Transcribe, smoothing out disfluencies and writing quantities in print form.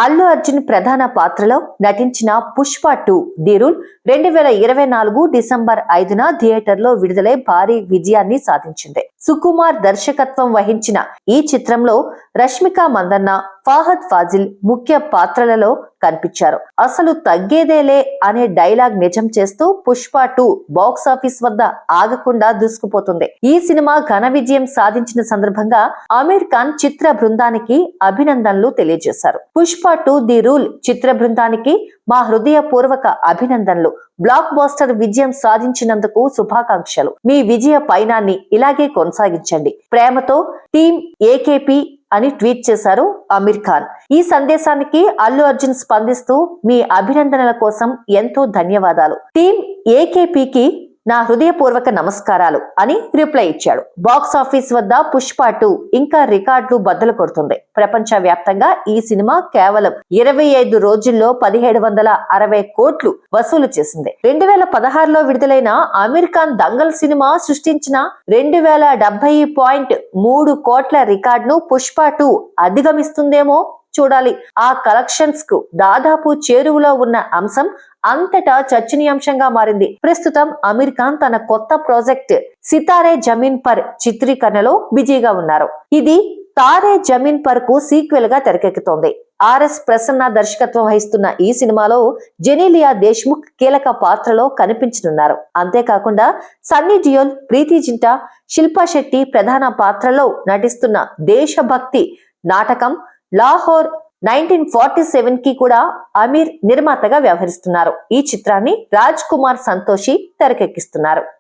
అల్లు అర్జున్ ప్రధాన పాత్రలో నటించిన పుష్ప 2 ది రూల్ 2024 డిసెంబర్ 5న థియేటర్లో విడుదలై భారీ విజయాన్ని సాధించింది. సుకుమార్ దర్శకత్వం వహించిన ఈ చిత్రంలో రష్మిక మందన్న, ఫాహద్ ఫాజిల్ ముఖ్య పాత్రలలో కనిపించారు. అసలు తగ్గేదేలే అనే డైలాగ్ నిజం చేస్తూ పుష్ప 2 బాక్సాఫీస్ వద్ద ఆగకుండా దూసుకుపోతుంది. ఈ సినిమా ఘన విజయం సాధించిన సందర్భంగా ఆమీర్ ఖాన్ చిత్ర బృందానికి అభినందనలు తెలియజేశారు. పుష్ప 2 ది రూల్ చిత్ర బృందానికి మా హృదయపూర్వక అభినందనలు. బ్లాక్ బాస్టర్ విజయం సాధించినందుకు శుభాకాంక్షలు. మీ విజయ పయనాన్ని ఇలాగే కొనసాగించండి. ప్రేమతో టీమ్ ఏకేపీ అని ట్వీట్ చేశారు ఆమీర్ ఖాన్. ఈ సందేశానికి అల్లు అర్జున్ స్పందిస్తూ మీ అభినందనల కోసం ఎంతో ధన్యవాదాలు. టీమ్ ఏకేపీకి నా హృదయపూర్వక నమస్కారాలు అని రిప్లై ఇచ్చాడు. బాక్స్ ఆఫీస్ వద్ద పుష్ప 2 ఇంకా రికార్డులు బద్దలు కొడుతుంది. ప్రపంచ వ్యాప్తంగా ఈ సినిమా కేవలం 25 రోజుల్లో 1760 కోట్లు వసూలు చేసింది. 2016లో విడుదలైన ఆమీర్ ఖాన్ దంగల్ సినిమా సృష్టించిన 2070.3 కోట్ల రికార్డును పుష్ప 2 అధిగమిస్తుందేమో చూడాలి. ఆ కలెక్షన్స్ కు దాదాపు చేరువలో ఉన్న అంశం అంతటా చర్చనీయాంశంగా మారింది. ప్రస్తుతం ఆమీర్ ఖాన్ తన కొత్త ప్రాజెక్ట్ సితారే జమీన్ పర్ చిత్రీకరణలో బిజీగా ఉన్నారు. ఇది తారే జమీన్ పర్ కు సీక్వెల్ గా తెరకెక్కుతోంది. ఆర్ఎస్ ప్రసన్న దర్శకత్వం వహిస్తున్న ఈ సినిమాలో జెనీలియా దేశ్ముఖ్ కీలక పాత్రలో కనిపించనున్నారు. అంతేకాకుండా సన్నీ డియోల్, ప్రీతి జింటా, శిల్పా శెట్టి ప్రధాన పాత్రలో నటిస్తున్న దేశభక్తి నాటకం లాహోర్ 1947 కి కూడా ఆమీర్ నిర్మాతగా వ్యవహరిస్తున్నారు. ఈ చిత్రాన్ని రాజ్ కుమార్ సంతోషి తెరకెక్కిస్తున్నారు.